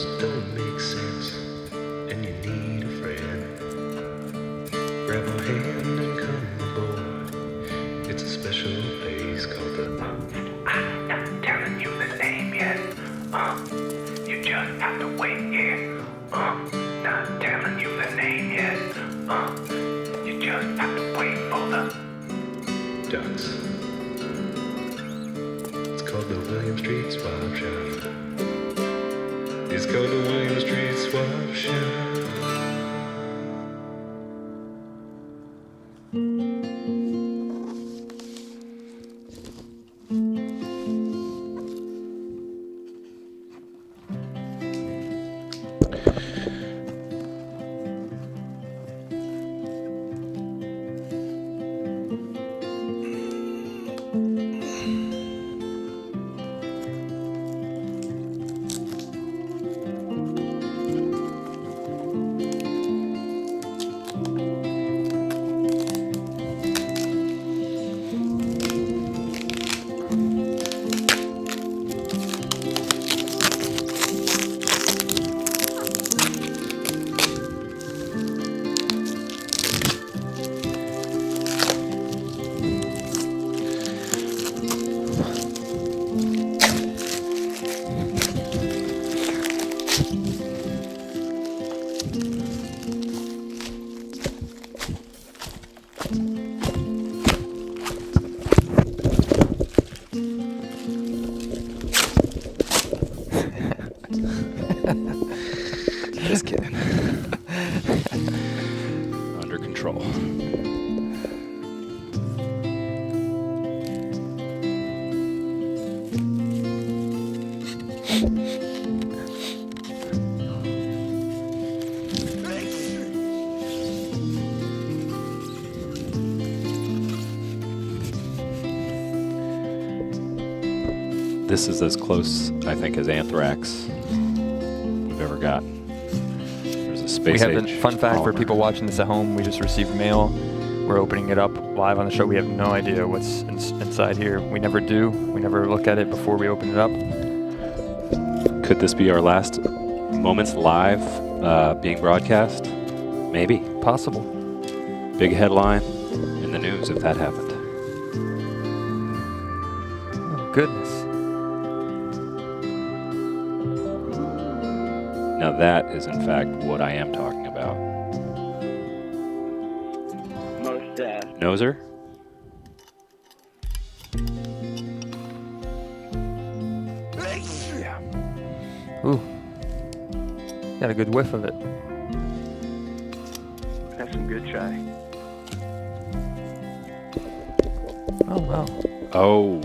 just don't make sense, and you need a friend. Grab my hand and come aboard. It's a special place called the I'm not telling you the name yet. You just have to wait, yeah. Not telling you the name yet. You just have to wait for the ducks. It's called the William Street Swap Shop. It's called the William Street Swap Shop. Just kidding. Under control. This is as close, I think, as anthrax we've ever gotten. There's a space We have age a fun fact for polymer. people watching this at home. We just received mail. We're opening it up live on the show. We have no idea what's inside here. We never do. We never look at it before we open it up. Could this be our last moments live being broadcast? Maybe. Possible. Big headline in the news if that happened. Oh, goodness. Now that is in fact what I am talking about. Noser? Yeah. Ooh. Got a good whiff of it. That's some good chai. Oh, wow. Oh.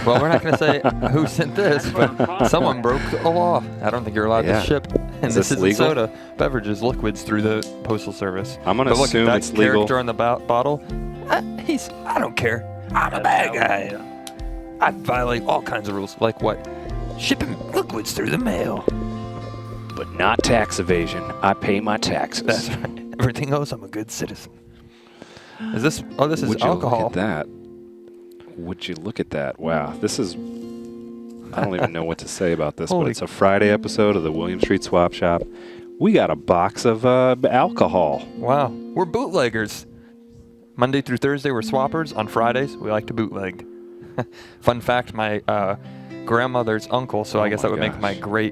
Well, we're not going to say who sent this, but someone broke the law. I don't think you're allowed Yeah. to ship. And Is this this isn't legal? soda, beverages, liquids through the Postal Service. I'm gonna But look, assume that it's legal. character on the bottle, I don't care. I'm a bad guy. I violate all kinds of rules. Like what? Shipping liquids through the mail. But not tax evasion. I pay my taxes. That's right. Everything else, I'm a good citizen. Is this? Oh, this is Would you alcohol. look at that? Would you look at that? Wow, this is... I don't even know what to say about this, but Holy- it's a Friday episode of the William Street Swap Shop. We got a box of alcohol. Wow, we're bootleggers. Monday through Thursday, we're swappers. On Fridays, we like to bootleg. Fun fact, my grandmother's uncle, so Oh I guess my that would make my gosh.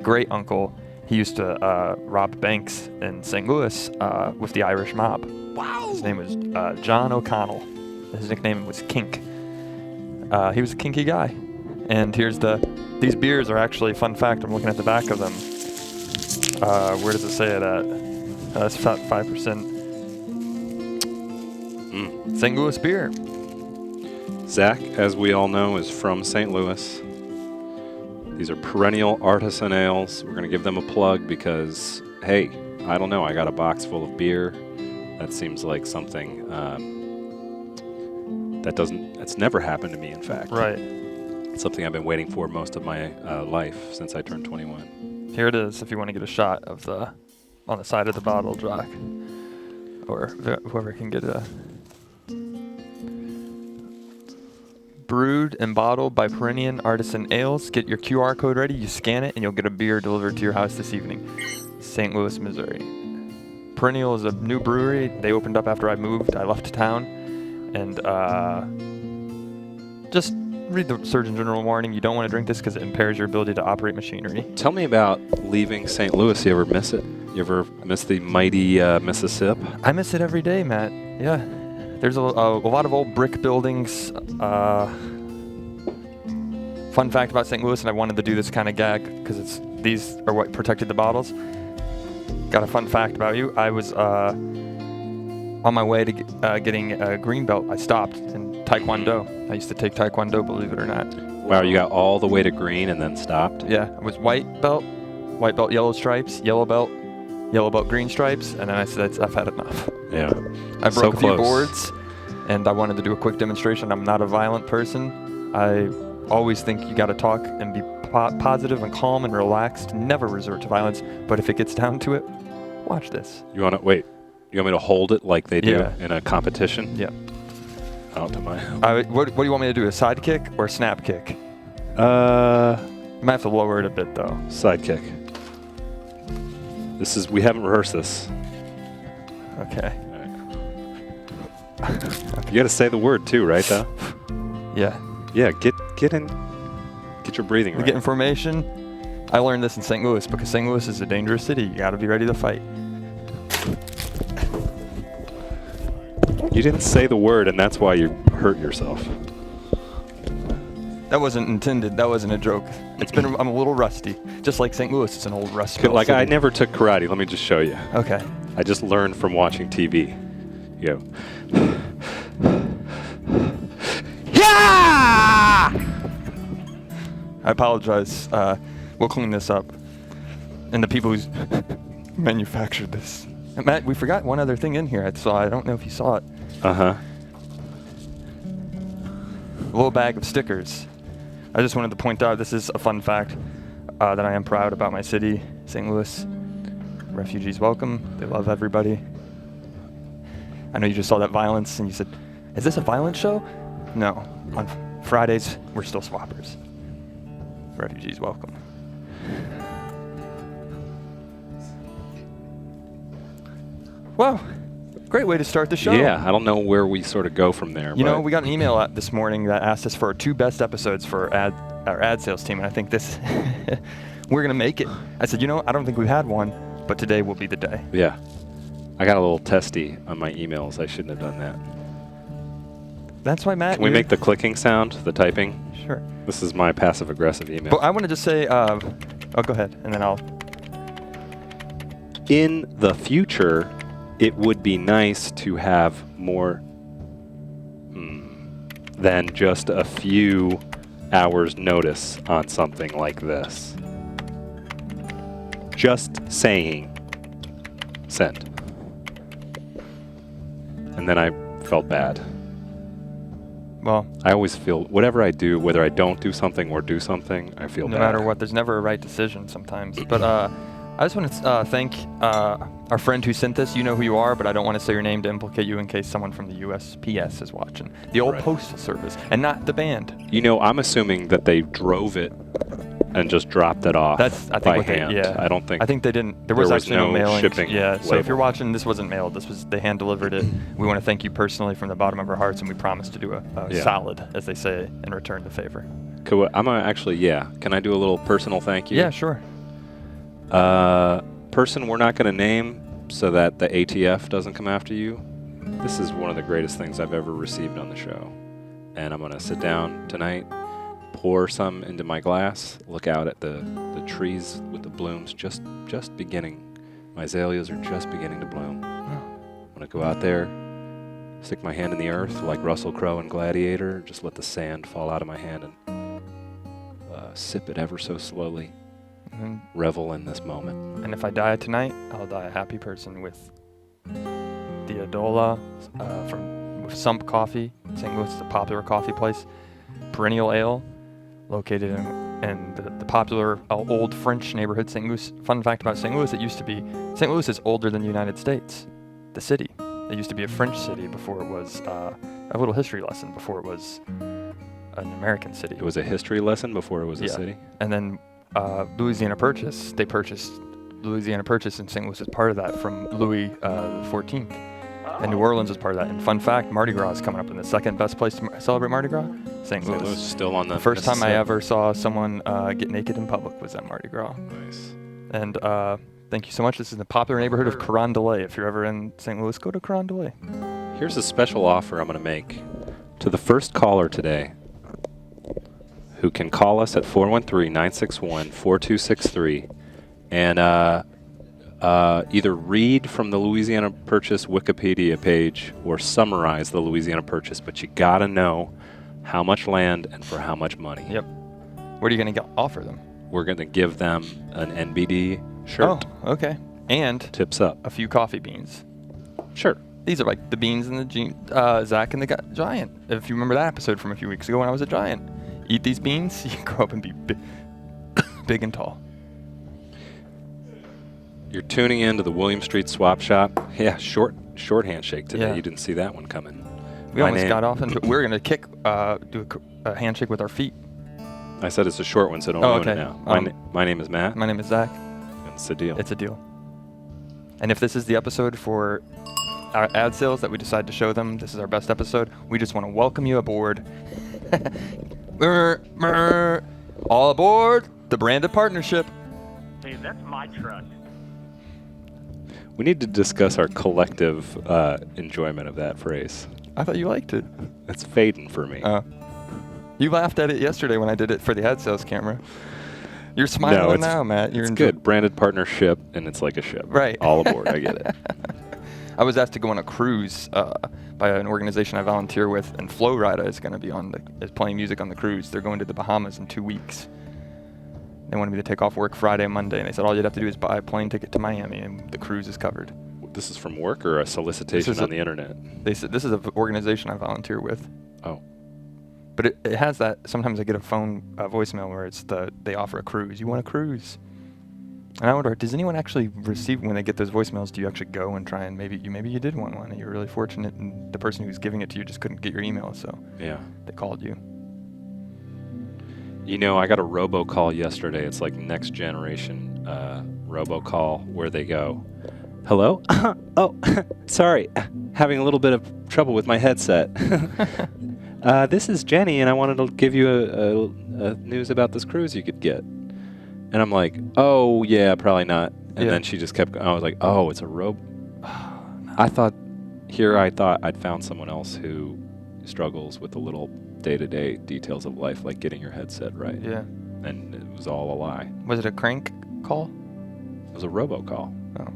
great uncle, he used to rob banks in St. Louis with the Irish mob. Wow. His name was John O'Connell. His nickname was Kink. He was a kinky guy. And here's these beers are actually, fun fact, I'm looking at the back of them. Where does it say it at? That's 5%. St. Louis beer. Zach, as we all know, is from St. Louis. These are perennial artisan ales. We're going to give them a plug because, hey, I don't know, I got a box full of beer. That seems like something that's never happened to me, in fact. Right. It's something I've been waiting for most of my life since I turned 21. Here it is if you want to get a shot of on the side of the bottle, Jock. Or whoever can get a... brewed and bottled by Perennial Artisan Ales. Get your QR code ready, you scan it, and you'll get a beer delivered to your house this evening. St. Louis, Missouri. Perennial is a new brewery. They opened up after I moved. I left town. And just read the Surgeon General warning. You don't want to drink this because it impairs your ability to operate machinery. Tell me about leaving St. Louis. You ever miss it? You ever miss the mighty Mississippi? I miss it every day, Matt. Yeah. There's a lot of old brick buildings. Fun fact about St. Louis, and I wanted to do this kind of gag because these are what protected the bottles. Got a fun fact about you. I was on my way to getting a green belt. I stopped in Taekwondo. I used to take Taekwondo, believe it or not. Wow, you got all the way to green and then stopped? Yeah, it was white belt, yellow stripes, yellow belt, green stripes, and then I said, I've had enough. Yeah. I So broke a few close. boards, and I wanted to do a quick demonstration. I'm not a violent person. I always think you got to talk and be positive and calm and relaxed. Never resort to violence. But if it gets down to it, watch this. You want to wait? You want me to hold it like they do Yeah. in a competition? Yeah. Out to my. What do you want me to do? A side kick or a snap kick? You might have to lower it a bit though. Sidekick. We haven't rehearsed this. Okay. You got to say the word too, right? Though. Yeah. Yeah. Get in. Get your breathing We right. get information. I learned this in St. Louis because St. Louis is a dangerous city. You got to be ready to fight. You didn't say the word, and that's why you hurt yourself. That wasn't intended. That wasn't a joke. I'm a little rusty. Just like St. Louis is an old rusty. Like city. I never took karate. Let me just show you. Okay. I just learned from watching TV. You go. Yeah! I apologize. We'll clean this up. And the people who manufactured this. And Matt, we forgot one other thing in here. I don't know if you saw it. Uh-huh. A little bag of stickers. I just wanted to point out this is a fun fact that I am proud about my city, St. Louis. Refugees welcome. They love everybody. I know you just saw that violence and you said, is this a violent show? No. On Fridays, we're still swappers. Refugees welcome. Well, great way to start the show. Yeah, I don't know where we sort of go from there. You know, but we got an email out this morning that asked us for our 2 best episodes for our ad sales team, and I think this we're gonna make it. I said, I don't think we've had one, but today will be the day. Yeah. I got a little testy on my emails. I shouldn't have done that. That's why, Matt. Can we make the clicking sound, the typing? Sure. This is my passive-aggressive email. But I want to just say, go ahead, and then I'll. In the future, it would be nice to have more than just a few hours notice on something like this. Just saying. Send. And then I felt bad. Well, I always feel, whatever I do, whether I don't do something or do something, I feel no bad. matter what, there's never a right decision sometimes. But I just want to thank our friend who sent this. You know who you are, but I don't want to say your name to implicate you in case someone from the USPS is watching. The old Right. Postal Service, and not the band. You know, I'm assuming that they drove it and just dropped it off I think by what hand. yeah. I don't think. I think they didn't. There was was actually no no mailing. shipping Yeah. So if label. you're watching, this wasn't mailed. They hand delivered it. We want to thank you personally from the bottom of our hearts, and we promise to do a Yeah. solid, as they say, and return the favor. Cool. I'm gonna actually, yeah. Can I do a little personal thank you? Yeah, sure. Person we're not going to name so that the ATF doesn't come after you. This is one of the greatest things I've ever received on the show. And I'm going to sit down tonight, pour some into my glass, look out at the trees with the blooms just beginning. My azaleas are just beginning to bloom. I'm going to go out there, stick my hand in the earth like Russell Crowe in Gladiator, just let the sand fall out of my hand and sip it ever so slowly. And, Revel in this moment. and if I die tonight, I'll die a happy person with the Adola with Sump Coffee. St. Louis is a popular coffee place. Perennial Ale, located in the popular old French neighborhood, St. Louis. Fun fact about St. Louis, St. Louis is older than the United States, the city. It used to be a French city before it was, a little history lesson, before it was an American city. It was a history lesson before it was a Yeah. city. And then Louisiana Purchase, they purchased Louisiana Purchase in St. Louis as part of that from Louis XIV. And New Orleans is part of that. And fun fact, Mardi Gras is coming up, and the second best place to celebrate Mardi Gras? St. St. Louis. Louis still on The first time I Mississippi. ever saw someone get naked in public was at Mardi Gras. Nice. And thank you so much. This is the popular neighborhood of Carondelet. If you're ever in St. Louis, go to Carondelet. Here's a special offer I'm going to make to the first caller today who can call us at 413-961-4263 and either read from the Louisiana Purchase Wikipedia page or summarize the Louisiana Purchase, but you got to know how much land and for how much money. Yep. What are you going to offer them? We're going to give them an NBD shirt. Oh, okay. And Tips up. a few coffee beans. Sure. These are like the beans and the Zach and the Giant. If you remember that episode from a few weeks ago when I was a giant. Eat these beans, you can grow up and be big and tall. You're tuning in to the William Street Swap Shop. Yeah, short handshake today. Yeah. You didn't see that one coming. We almost got off into. We're gonna do a handshake with our feet. I said it's a short one, so don't ruin it now. My name is Matt. My name is Zach. And it's a deal. It's a deal. And if this is the episode for our ad sales that we decide to show them, this is our best episode. We just want to welcome you aboard. All aboard the branded partnership. Hey, that's my truck. We need to discuss our collective enjoyment of that phrase. I thought you liked it. It's fading for me. You laughed at it yesterday when I did it for the ad sales camera. You're smiling now, Matt. It's good. Branded partnership, and it's like a ship. Right. All aboard. I get it. I was asked to go on a cruise by an organization I volunteer with, and Flow Rida is going to be is playing music on the cruise. They're going to the Bahamas in 2 weeks. They wanted me to take off work Friday and Monday, and they said all you'd have to do is buy a plane ticket to Miami, and the cruise is covered. This is from work or a solicitation on the internet? They said this is an organization I volunteer with. Oh. But it has that. Sometimes I get a phone voicemail where they offer a cruise. You want a cruise? And I wonder, does anyone actually receive when they get those voicemails? Do you actually go and try and maybe you did want one and you're really fortunate, and the person who's giving it to you just couldn't get your email, so Yeah. they called you. You know, I got a robocall yesterday. It's like next generation robocall where they go, "Hello? Oh, sorry. Having a little bit of trouble with my headset. This is Jenny, and I wanted to give you a news about this cruise you could get." And I'm like, "Oh, yeah, probably not." And then she just kept, I was like, "Oh, it's a no. I thought I'd found someone else who struggles with the little day-to-day details of life, like getting your headset right. Yeah. And it was all a lie. Was it a crank call? It was a robocall. Oh.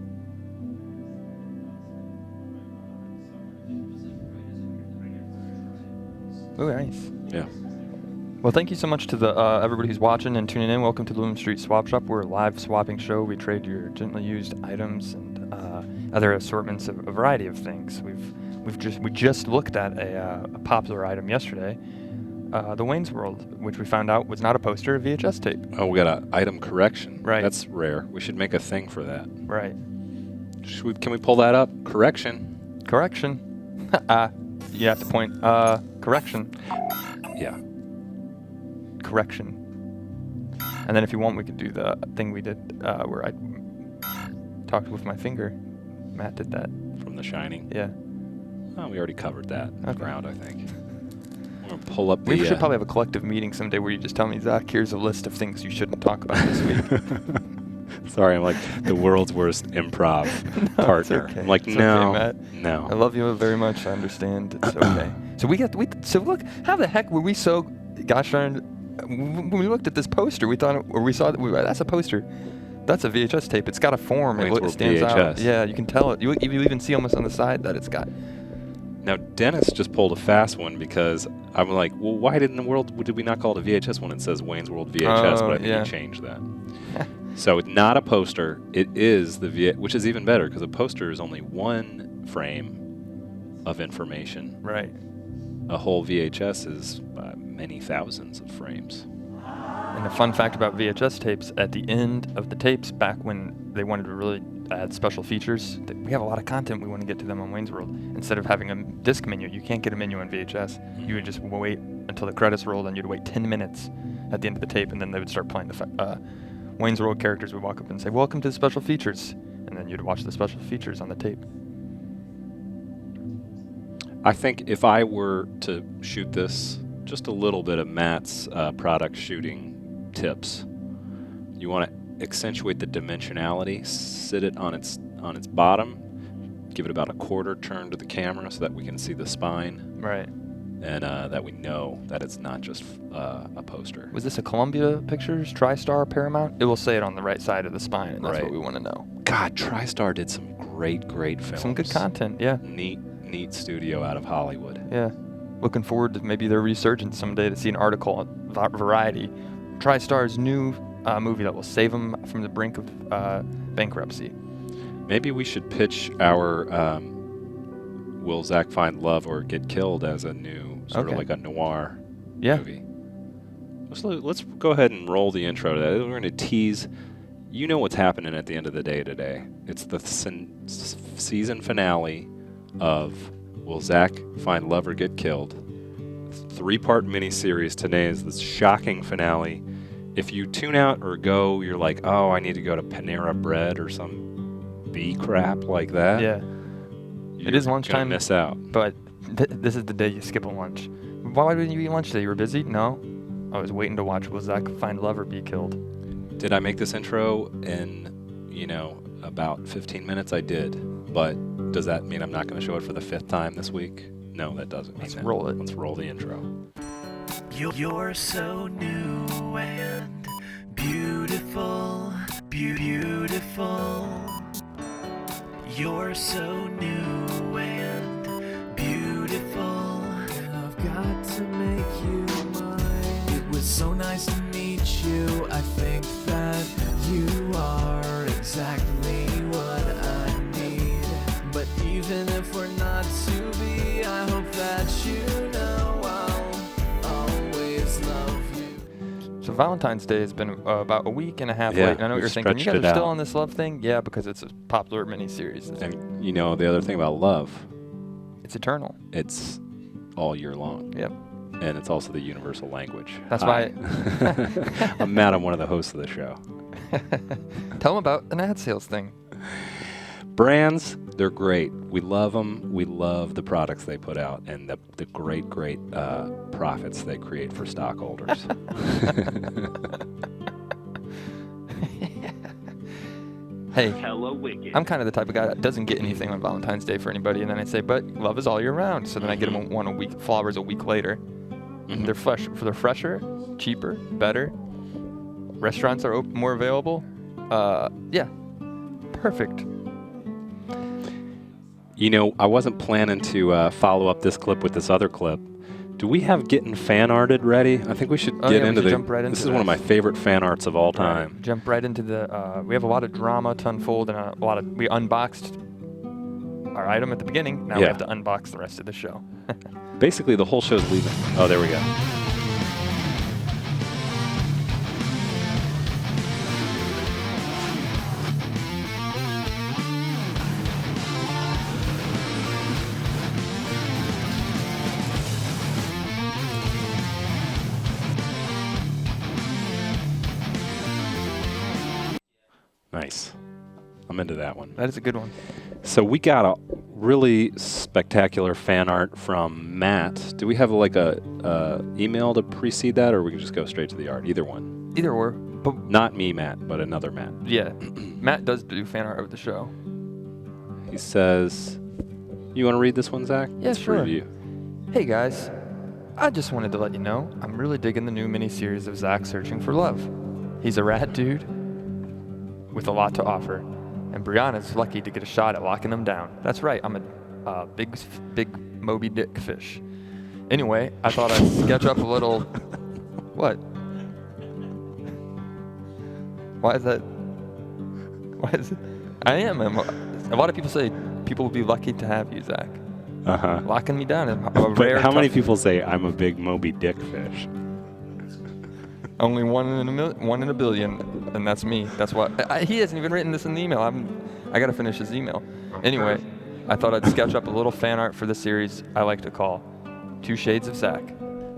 Oh, nice. Yeah. Well, thank you so much to the everybody who's watching and tuning in. Welcome to the William Street Swap Shop. We're a live swapping show. We trade your gently used items and other assortments of a variety of things. We just looked at a popular item yesterday, the Wayne's World, which we found out was not a poster, a VHS tape. Oh, we got an item correction. Right. That's rare. We should make a thing for that. Right. Can we pull that up? Correction. Correction. You have to point. Correction. Yeah. Correction. And then if you want, we could do the thing we did where I talked with my finger. Matt did that. From The Shining. Yeah. Oh, we already covered that Okay. ground, I think. I'm going to pull up the... We should probably have a collective meeting someday where you just tell me, Zach, here's a list of things you shouldn't talk about this week. Sorry, I'm like the world's worst improv No, partner. it's okay. I'm like, It's no, okay, Matt. no. I love you very much. I understand. It's okay. So look, how the heck were we so, gosh darn, when we looked at this poster, we thought, or we saw, that's a poster. That's a VHS tape. It's got a form. Wayne's It World stands out. VHS. Yeah, you can tell it. You even see almost on the side that it's got. Now, Dennis just pulled a fast one because I'm like, well, why did we not call it a VHS when it says Wayne's World VHS? Oh, But I think yeah. he changed that. So it's not a poster. It is which is even better because a poster is only one frame of information. Right. A whole VHS is many thousands of frames. And a fun fact about VHS tapes, at the end of the tapes, back when they wanted to really add special features, we have a lot of content we want to get to them on Wayne's World. Instead of having a disc menu, you can't get a menu on VHS. You would just wait until the credits rolled, and you'd wait 10 minutes at the end of the tape, and then they would start playing the Wayne's World characters would walk up and say, "Welcome to the special features," and then you'd watch the special features on the tape. I think if I were to shoot this, just a little bit of Matt's product shooting tips. You want to accentuate the dimensionality, sit it on its bottom, give it about a quarter turn to the camera so that we can see the spine. Right. And that we know that it's not just a poster. Was this a Columbia Pictures, TriStar, Paramount? It will say it on the right side of the spine, and that's Right. what we want to know. God, TriStar did some great films. Some good content, yeah. Neat studio out of Hollywood. Yeah. Looking forward to maybe their resurgence someday to see an article on Variety. TriStar's new movie that will save them from the brink of bankruptcy. Maybe we should pitch our Will Zach Find Love or Get Killed as a new sort of like a noir movie. Let's go ahead and roll the intro to that. We're going to tease. You know what's happening at the end of the day today. It's the season finale of Will Zach Find Love or Get Killed? 3-part miniseries. Today is this shocking finale. If you tune out or go, you're like, oh, I need to go to Panera Bread or some B crap like that. Yeah. It is lunchtime. Gonna miss out. But this is the day you skip a lunch. Why didn't you eat lunch today? You were busy? No. I was waiting to watch Will Zach Find Love or Be Killed. Did I make this intro in, about 15 minutes? I did. But does that mean I'm not going to show it for the 5th time this week? No, that doesn't mean that. Let's roll it. Let's roll the intro. You're so new and beautiful, beautiful. You're so new and beautiful. I've got to make you mine. It was so nice to meet you. I think that you are exactly what I need. But even if we're not to be, I hope that you know I'll always love you. So Valentine's Day has been about a week and a half Yeah, late. And I know what we've you're thinking. You stretched guys it are still out. on this love thing? Yeah, because it's a popular miniseries. And the other thing about love, It's eternal. it's all year long. Yep. And it's also the universal language. That's Hi. I'm Matt. I'm one of the hosts of the show. Tell them about an ad sales thing. Brands, they're great. We love them. We love the products they put out and the great profits they create for stockholders. Hey, Hella wicked. I'm kind of the type of guy that doesn't get anything on Valentine's Day for anybody, and then I say, but love is all year round. So then I get them one a week, flowers a week later. And they're they're fresher, cheaper, better. Restaurants are more available. Yeah, perfect. I wasn't planning to follow up this clip with this other clip. Do we have getting fan arted ready? I think we should get into jump right this into is one of my favorite fan arts of all time. Right. Jump right into the. We have a lot of drama to unfold, and we unboxed our item at the beginning. Now we Yeah. have to unbox the rest of the show. Basically, the whole show's leaving. Oh, there we go. Nice. I'm into that one. That is a good one. So we got a really spectacular fan art from Matt. Do we have a email to precede that, or we can just go straight to the art? Either one. Either or, but Not me, Matt, but another Matt. yeah, Matt does do fan art of the show. He says, "You want to read this one, Zach?" Yeah, Let's sure. Review. Hey guys, I just wanted to let you know I'm really digging the new miniseries of Zach Searching for Love. He's a rad dude with a lot to offer, and Brianna's lucky to get a shot at locking him down. That's right, I'm a big Moby Dick fish. Anyway, I thought I'd sketch up a little. What? Why is that? Why is it? I am. A lot of people say people will be lucky to have you, Zach. Uh-huh. Locking me down. But how many people say I'm a big Moby Dick fish? Only one in a billion, and that's me. That's why he hasn't even written this in the email. I got to finish his email. Anyway, I thought I'd sketch up a little fan art for the series I like to call 2 Shades of Zach.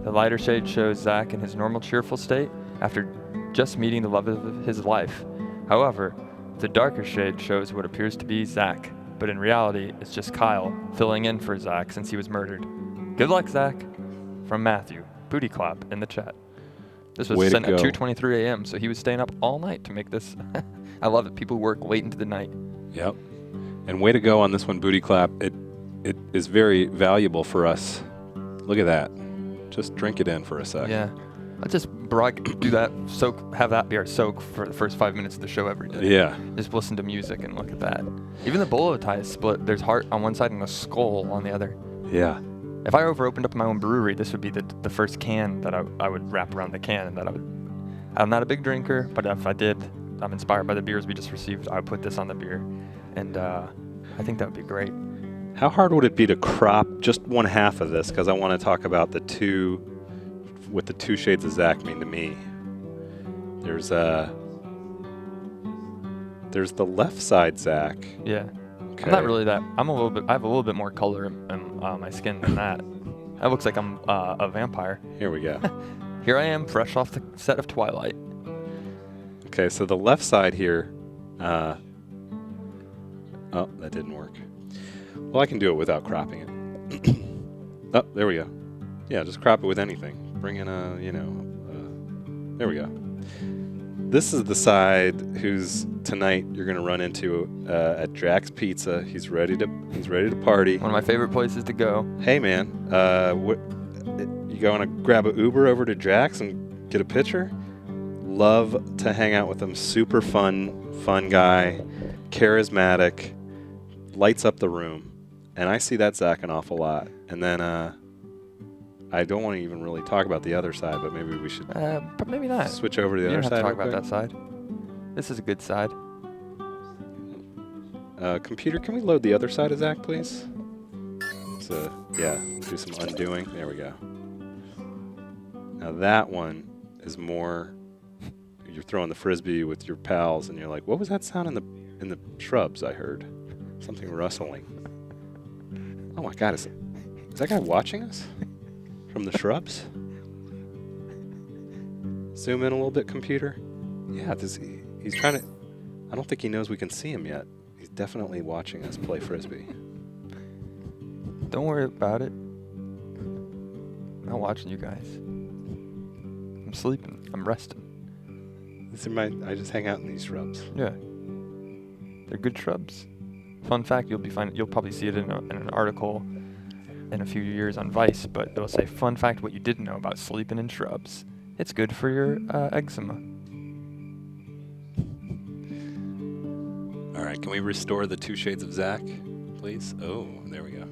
The lighter shade shows Zach in his normal cheerful state after just meeting the love of his life. However, the darker shade shows what appears to be Zach, but in reality, it's just Kyle filling in for Zach since he was murdered. Good luck, Zach. From Matthew. Booty clap in the chat. This was Way to sent at go. 2:23 a.m., so he was staying up all night to make this. I love it. People work late into the night. Yep. And way to go on this one, Booty Clap. It is very valuable for us. Look at that. Just drink it in for a sec. Yeah. Let's just do that, have that be our soak for the first 5 minutes of the show every day. Yeah. Just listen to music and look at that. Even the bolo tie is split. There's heart on one side and a skull on the other. Yeah. If I ever opened up my own brewery, this would be the first can that I would wrap around the can, and I'm not a big drinker, but if I did, I'm inspired by the beers we just received, I would put this on the beer. And I think that would be great. How hard would it be to crop just one half of this? Because I want to talk about what the two shades of Zach mean to me. There's the left side Zach. Yeah. Okay. I'm not really that. I have a little bit more color in my skin than that. That looks like I'm a vampire. Here we go. Here I am, fresh off the set of Twilight. Okay, so the left side here. Oh, that didn't work. Well, I can do it without cropping it. Oh, there we go. Yeah, just crop it with anything. Bring in there we go. This is the side who's tonight you're going to run into at Jack's Pizza. He's ready to party. One of my favorite places to go. Hey man, you going to grab an Uber over to Jack's and get a picture? Love to hang out with him. Super fun guy, charismatic, lights up the room. And I see that Zach an awful lot. And then I don't want to even really talk about the other side, but maybe we should But maybe not. switch over to the You other don't have side. to talk real about that side. This is a good side. Computer, can we load the other side of Zach, please? So, yeah, do some undoing. There we go. Now that one is more, you're throwing the Frisbee with your pals, and you're like, what was that sound in the shrubs I heard? Something rustling. Oh my God, is that guy watching us from the shrubs? Zoom in a little bit, computer. Yeah, he's trying to, I don't think he knows we can see him yet. He's definitely watching us play Frisbee. Don't worry about it. I'm not watching you guys. I'm sleeping. I'm resting. I just hang out in these shrubs. Yeah. They're good shrubs. Fun fact, you'll probably see it in an article in a few years on Vice, but it'll say, fun fact, what you didn't know about sleeping in shrubs. It's good for your eczema. All right, can we restore the two shades of Zach, please? Oh, there we go.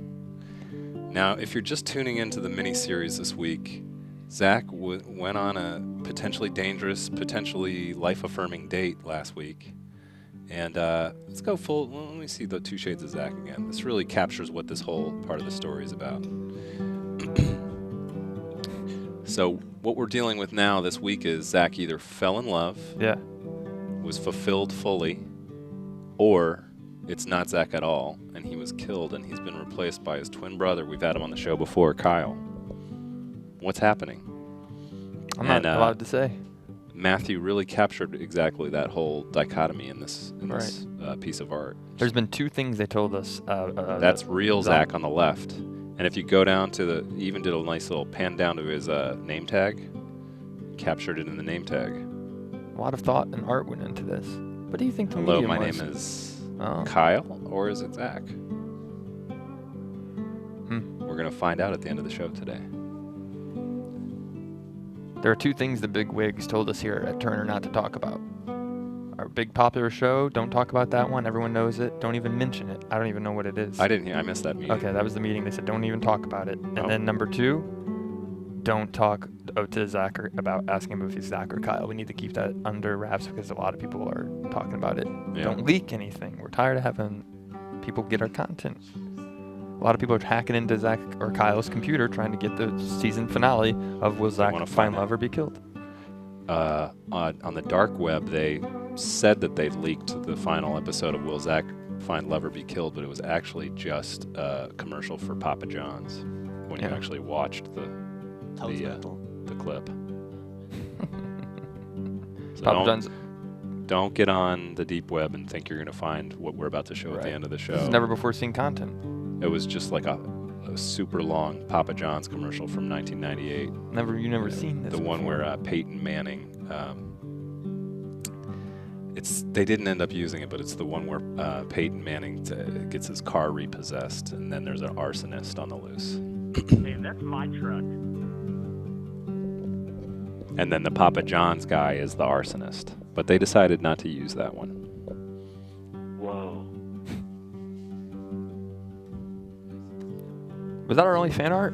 Now, if you're just tuning into the mini-series this week, Zach went on a potentially dangerous, potentially life-affirming date last week. And let's go full. Well, let me see the two shades of Zach again. This really captures what this whole part of the story is about. So what we're dealing with now this week is Zach either fell in love, Yeah. was fulfilled fully, or it's not Zach at all, and he was killed, and he's been replaced by his twin brother. We've had him on the show before, Kyle. What's happening? I'm not allowed to say. Matthew really captured exactly that whole dichotomy in this piece of art. There's been two things they told us. That's real Zach on the left. And if you go down to he even did a nice little pan down to his name tag, captured it in the name tag. A lot of thought and art went into this. What do you think the Hello, medium my was? name is Oh. Kyle, or is it Zach? We're going to find out at the end of the show today. There are two things the big wigs told us here at Turner not to talk about. Our big popular show, don't talk about that one. Everyone knows it. Don't even mention it. I don't even know what it is. I didn't hear. I missed that meeting. Okay, that was the meeting. They said don't even talk about it. And then number two, don't talk to Zach about asking him if he's Zach or Kyle. We need to keep that under wraps because a lot of people are talking about it. Yeah. Don't leak anything. We're tired of having people get our content. A lot of people are hacking into Zach or Kyle's computer trying to get the season finale of Will Zach Find Love or Be Killed? On the dark web, they said that they leaked the final episode of Will Zach Find Love or Be Killed, but it was actually just a commercial for Papa John's when you actually watched the metal. the clip. So Papa John's. don't get on the deep web and think you're going to find what we're about to show at the Right. end of the show. This is never before seen content. It was just like a super long Papa John's commercial from 1998. You never seen this. The one before. where Peyton Manning. They didn't end up using it, but it's the one where Peyton Manning gets his car repossessed, and then there's an arsonist on the loose. Hey, that's my truck. And then the Papa John's guy is the arsonist. But they decided not to use that one. Whoa. Was that our only fan art?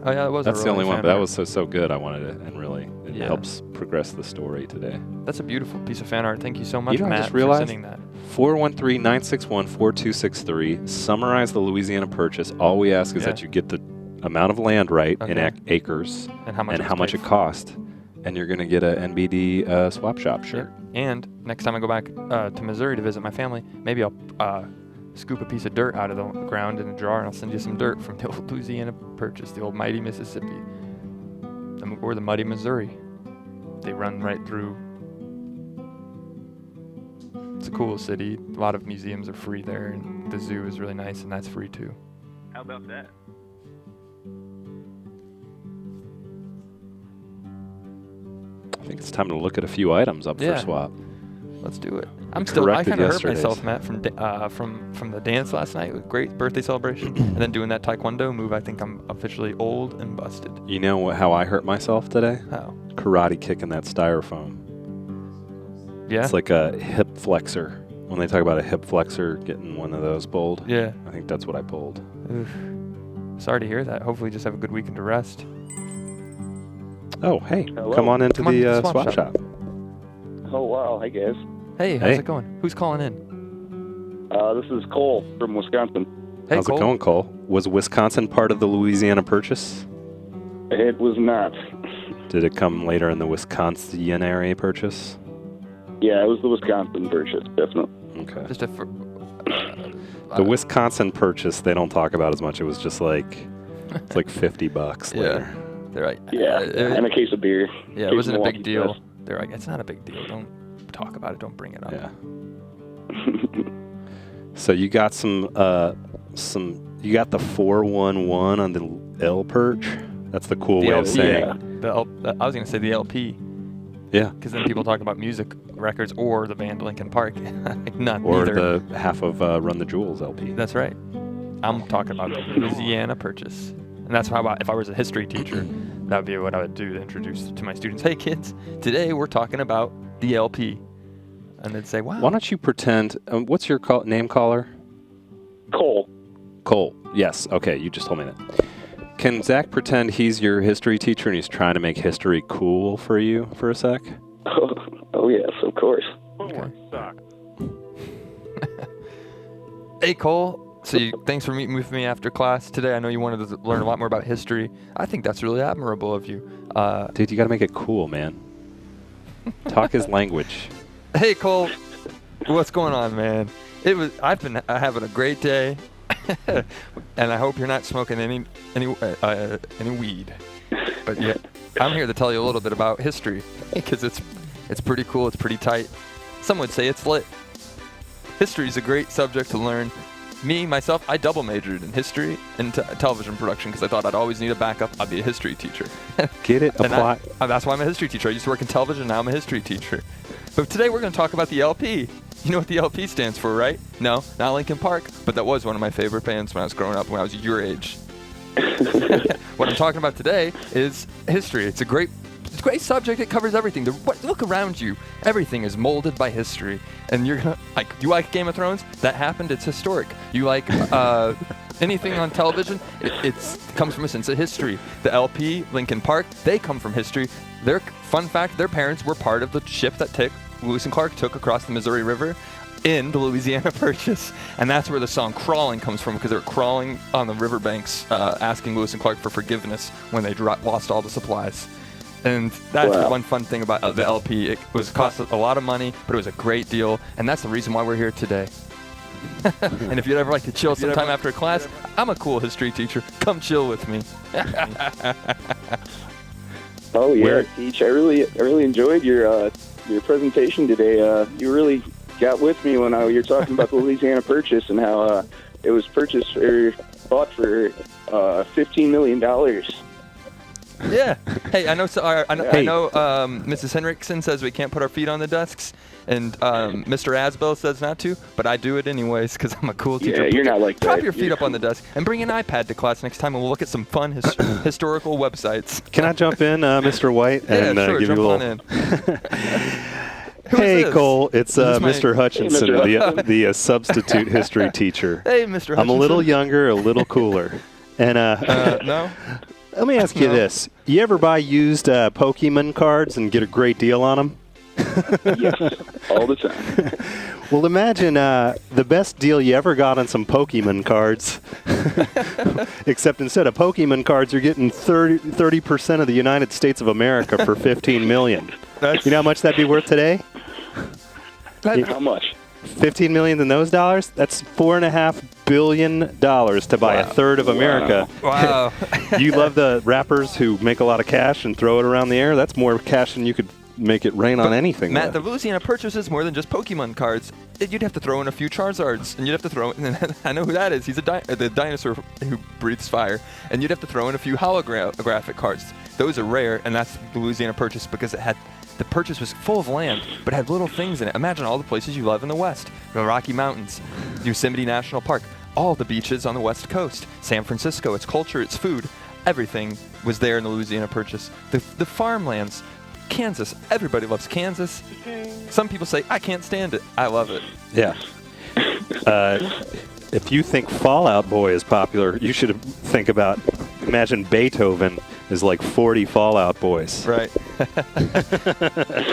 Oh yeah, it was. That's our the only one, fan but that art. was so good. I wanted it, and really, it Yeah. helps progress the story today. That's a beautiful piece of fan art. Thank you so much, You know, I Matt, just for realized- sending that. 413-961-4263. Summarize the Louisiana Purchase. All we ask is Yeah. that you get the amount of land right in Okay. acres And how much? and was how much paid it for. cost, and you're going to get a NBD swap shop shirt. And next time I go back to Missouri to visit my family, maybe I'll scoop a piece of dirt out of the ground in a jar, and I'll send you some dirt from the old Louisiana Purchase, the old mighty Mississippi, or the muddy Missouri. They run right through. It's a cool city. A lot of museums are free there, and the zoo is really nice, and that's free too. How about that? I think it's time to look at a few items up Yeah. for swap. Let's do it. We I corrected kind of hurt yesterday's. myself, Matt, from the dance last night. Great birthday celebration, and then doing that taekwondo move. I think I'm officially old and busted. You know how I hurt myself today? How? Karate kicking that styrofoam. Yeah. It's like a hip flexor. When they talk about a hip flexor, getting one of those pulled. Yeah. I think that's what I pulled. Oof. Sorry to hear that. Hopefully, just have a good weekend to rest. Oh, hey, Hello. come on into Come on the to the swap, swap shop. Oh, wow. Hi, guys. Hey, how's Hey. it going? Who's calling in? This is Cole from Wisconsin. Hey, How's Cole. it going, Cole? Was Wisconsin part of the Louisiana Purchase? It was not. Did it come later in the Wisconsin Purchase? Yeah, it was the Wisconsin Purchase, definitely. Okay. Just a. The Wisconsin Purchase they don't talk about as much. It was just like it's like $50 Yeah. later. They're like, Yeah, and a case of beer. yeah, it Case wasn't a Milwaukee big deal. Press. They're like, it's not a big deal. Don't talk about it. Don't bring it up. Yeah. So you got you got the 411 on the L perch. That's the cool The way of LP, saying. yeah. I was gonna say the LP, Yeah. because then people talk about music records or the band Linkin Park. Like, none. Or neither. the half of Run the Jewels LP. That's right. I'm talking about the Louisiana Purchase. And that's how if I was a history teacher, that would be what I would do to introduce to my students. Hey kids, today we're talking about the LP. And they'd say, wow. Why don't you pretend? What's your name, caller? Cole. Cole. Yes. Okay. You just told me that. Can Zach pretend he's your history teacher and he's trying to make history cool for you for a sec? Oh, yes, of course. Homework sucks. Hey Cole, so thanks for meeting with me after class today. I know you wanted to learn a lot more about history. I think that's really admirable of you. Dude, you got to make it cool, man. Talk his language. Hey Cole, what's going on, man? I've been having a great day, and I hope you're not smoking any weed. But yeah, I'm here to tell you a little bit about history because it's pretty cool. It's pretty tight. Some would say it's lit. History is a great subject to learn. Myself, I double majored in history and television production because I thought I'd always need a backup. I'd be a history teacher. Get it? And Apply. that's why I'm a history teacher. I used to work in television, now I'm a history teacher. But today we're going to talk about the LP. You know what the LP stands for, right? No, not Linkin Park, but that was one of my favorite bands when I was growing up, when I was your age. What I'm talking about today is history. It's a great subject. It covers everything. Look around you. Everything is molded by history. And you like Game of Thrones? That happened. It's historic. You like anything on television? It comes from a sense of history. The LP, Linkin Park, they come from history. Fun fact, their parents were part of the ship that Lewis and Clark took across the Missouri River in the Louisiana Purchase. And that's where the song Crawling comes from, because they were crawling on the riverbanks asking Lewis and Clark for forgiveness when they lost all the supplies. And that's Wow. one fun thing about the LP. It cost a lot of money, but it was a great deal, and that's the reason why we're here today. And if you'd ever like to chill sometime after class, I'm a cool history teacher. Come chill with me. Oh yeah, Where- Teach. I really enjoyed your presentation today. You really got with me when you were talking about the Louisiana Purchase and how it was bought for $15 million. Yeah. Hey, I know. I Hey. know. Mrs. Henriksen says we can't put our feet on the desks, and Mr. Asbell says not to, but I do it anyways because I'm a cool teacher. Yeah, you're not like Prop that. your feet up on the desk and bring an iPad to class next time, and we'll look at some fun historical websites. Can I jump in, Mr. White, and yeah, sure. give Jump you a on little? in. Who is Hey, this? Cole, it's Is this my- Mr. Hutchinson, Hey, Mr. the substitute history teacher. Hey, Mr. I'm a little Hutchinson. younger, a little cooler. And No. let me ask you No. this. You ever buy used Pokemon cards and get a great deal on them? Yes, all the time. Well, imagine the best deal you ever got on some Pokemon cards. Except instead of Pokemon cards, you're getting 30% of the United States of America for $15 million. That's, You know how much that'd be worth today? How much? 15 million in those dollars? That's $4.5 billion to buy a third of America. wow. You love the rappers who make a lot of cash and throw it around the air? That's more cash than you could make it rain on anything. Matt, with. the Louisiana Purchase is more than just Pokemon cards. You'd have to throw in a few Charizards, and you'd have to throw in, I know who that is. He's the dinosaur who breathes fire. And you'd have to throw in a few holographic cards. Those are rare, and that's the Louisiana Purchase because the Purchase was full of land, but had little things in it. Imagine all the places you love in the West. The Rocky Mountains, Yosemite National Park, all the beaches on the West Coast, San Francisco, its culture, its food, everything was there in the Louisiana Purchase. The farmlands, Kansas, everybody loves Kansas. Some people say, I can't stand it. I love it. Yeah. If you think Fall Out Boy is popular, you should imagine Beethoven is like 40 Fall Out Boys. Right.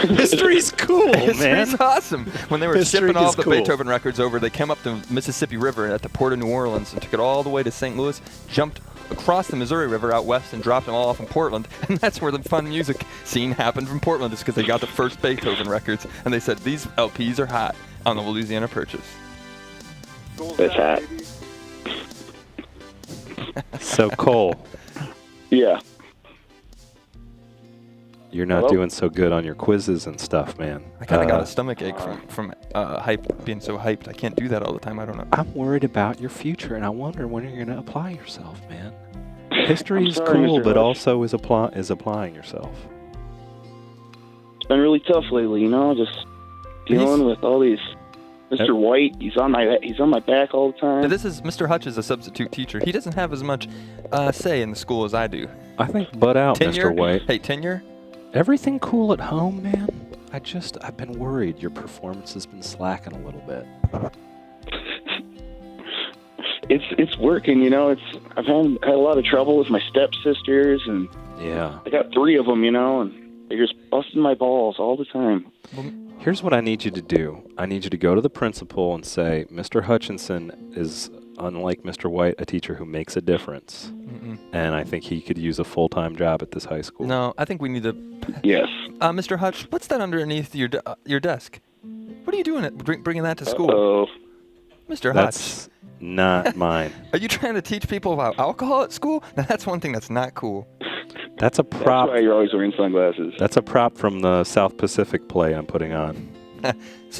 History's cool, man. History's awesome. When they were History shipping all is the cool. Beethoven records over, they came up the Mississippi River at the port of New Orleans and took it all the way to St. Louis, jumped across the Missouri River out west and dropped them all off in Portland. And that's where the fun music scene happened from Portland, is because they got the first Beethoven records. And they said, these LPs are hot on the Louisiana Purchase. That's hot. So, Cole, Yeah. you're not Hello? doing so good on your quizzes and stuff, man. I kind of got a stomach ache from being so hyped. I can't do that all the time. I don't know. I'm worried about your future, and I wonder when you're going to apply yourself, man. History I'm is sorry, cool, Mr. but Hutch. also is applying yourself. It's been really tough lately, just dealing with all these. Mr. White, he's on my back all the time. This is Mr. Hutch is a substitute teacher. He doesn't have as much say in the school as I do. I think butt out, Tenure? Mr. White. Hey, tenure? Everything cool at home, man? I've been worried your performance has been slacking a little bit. It's working, I've had a lot of trouble with my stepsisters, and Yeah. I got 3 of them, and they're just busting my balls all the time. Here's what I need you to do. I need you to go to the principal and say, Mr. Hutchinson is, unlike Mr. White, a teacher who makes a difference. And I think he could use a full-time job at this high school. No, I think we need to. Yes. Mr. Hutch, what's that underneath your desk? What are you doing? Bringing that to school, Oh, Mr. Hutch? That's not mine. Are you trying to teach people about alcohol at school? Now that's one thing that's not cool. That's a that's prop. why you're always wearing sunglasses. That's a prop from the South Pacific play I'm putting on.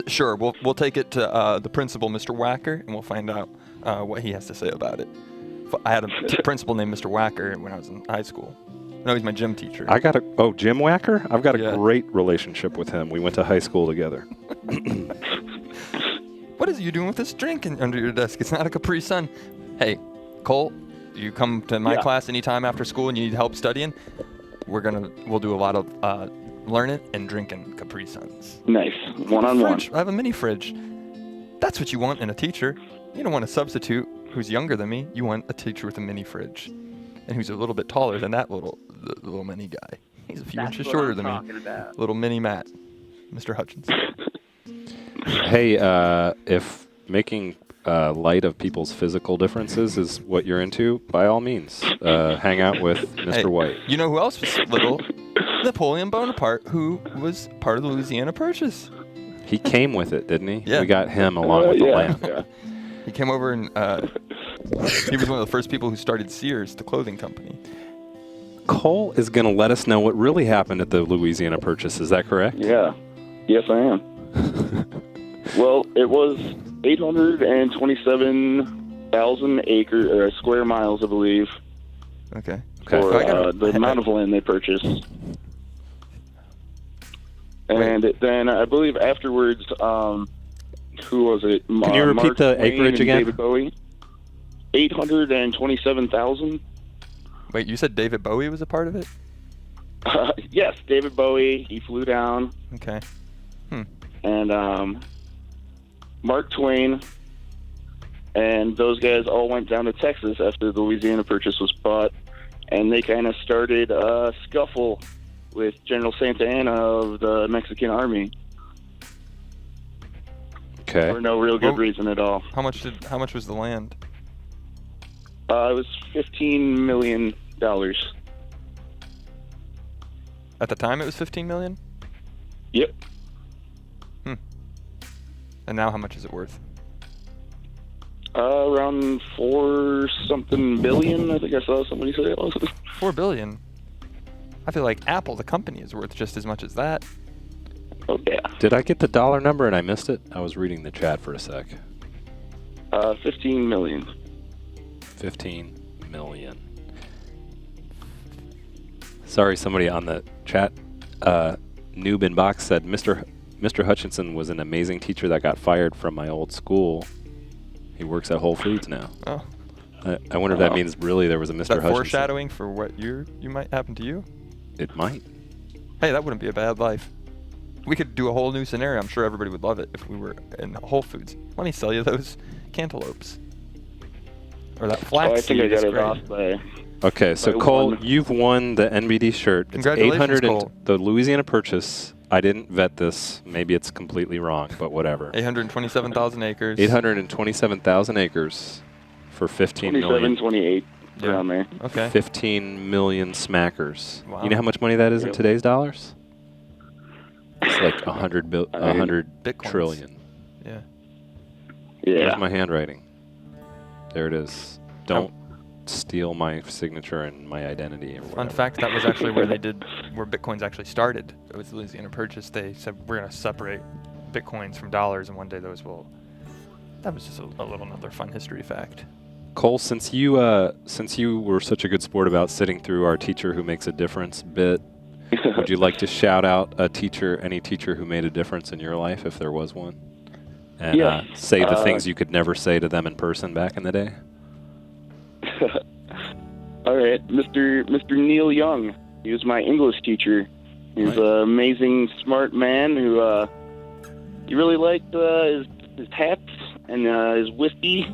Sure, we'll take it to the principal, Mr. Wacker, and we'll find out what he has to say about it. I had a principal named Mr. Wacker when I was in high school. No, he's my gym teacher. Jim Wacker? I've got a Yeah. great relationship with him. We went to high school together. What is you doing with this drink under your desk? It's not a Capri Sun. Hey, Cole, you come to my Yeah. class anytime after school and you need help studying, we'll do a lot of learning and drinking Capri Suns. Nice. One-on-one. Fridge. I have a mini fridge. That's what you want in a teacher. You don't want a substitute who's younger than me. You want a teacher with a mini fridge and who's a little bit taller than that little mini guy. He's a few inches shorter than me. About. Little mini Matt, Mr. Hutchinson. Hey, if making light of people's physical differences is what you're into, by all means, hang out with Mr. Hey, White. You know who else was little? Napoleon Bonaparte, who was part of the Louisiana Purchase. He came with it, didn't he? Yeah. We got him along with the yeah, lamb. yeah. He came over and he was one of the first people who started Sears, the clothing company. Cole is going to let us know what really happened at the Louisiana Purchase. Is that correct? Yeah. Yes, I am. Well, it was 827,000 square miles, I believe, Okay. Okay. for So I gotta- the amount of land they purchased. And then I believe afterwards, who was it? Can you repeat Mark the Twain acreage and again? David Bowie. 827,000. Wait, you said David Bowie was a part of it? Yes, David Bowie. He flew down, Okay. and Mark Twain, and those guys all went down to Texas after the Louisiana Purchase was bought, and they kind of started a scuffle with General Santa Anna of the Mexican Army Okay. for no real good Well- reason at all. How much was the land? It was $15 million. At the time, it was 15 million. Yep. And now, how much is it worth? Around 4-something billion. I think I saw somebody say it was. 4 billion. I feel like Apple, the company, is worth just as much as that. Oh yeah. Did I get the dollar number and I missed it? I was reading the chat for a sec. 15 million. 15 million. Sorry, somebody on the chat, Noob in Box said, Mr. Hutchinson was an amazing teacher that got fired from my old school. He works at Whole Foods now. Oh, I wonder if that means really there was a Mr. is that Hutchinson. foreshadowing for what you might happen to you? It might. Hey, that wouldn't be a bad life. We could do a whole new scenario. I'm sure everybody would love it if we were in Whole Foods. Let me sell you those cantaloupes. Or that Oh, I flax think I seed. got It's it great. off by. Okay, so I Cole, won. you've won the NBD shirt. It's Congratulations, 800 Cole. the Louisiana Purchase. I didn't vet this. Maybe it's completely wrong, but whatever. 827,000 acres. 827,000 acres for 15 27, million. 28 Yeah. around there. Okay. 15 million smackers. Wow. You know how much money that is in Yep. today's dollars? It's like 100 Bitcoins. trillion. Yeah. Yeah. There's my handwriting. There it is. Don't steal my signature and my identity or Fun whatever. fact, that was actually where Bitcoins actually started. It was the Louisiana Purchase. They said, we're going to separate Bitcoins from dollars, and one day those will... That was just a little another fun history fact. Cole, since you were such a good sport about sitting through our teacher who makes a difference bit, would you like to shout out any teacher who made a difference in your life, if there was one? And Yeah. say the things you could never say to them in person back in the day? All right, Mr. Neil Young. He was my English teacher. He's an amazing, smart man who he really liked his hats and his whiskey,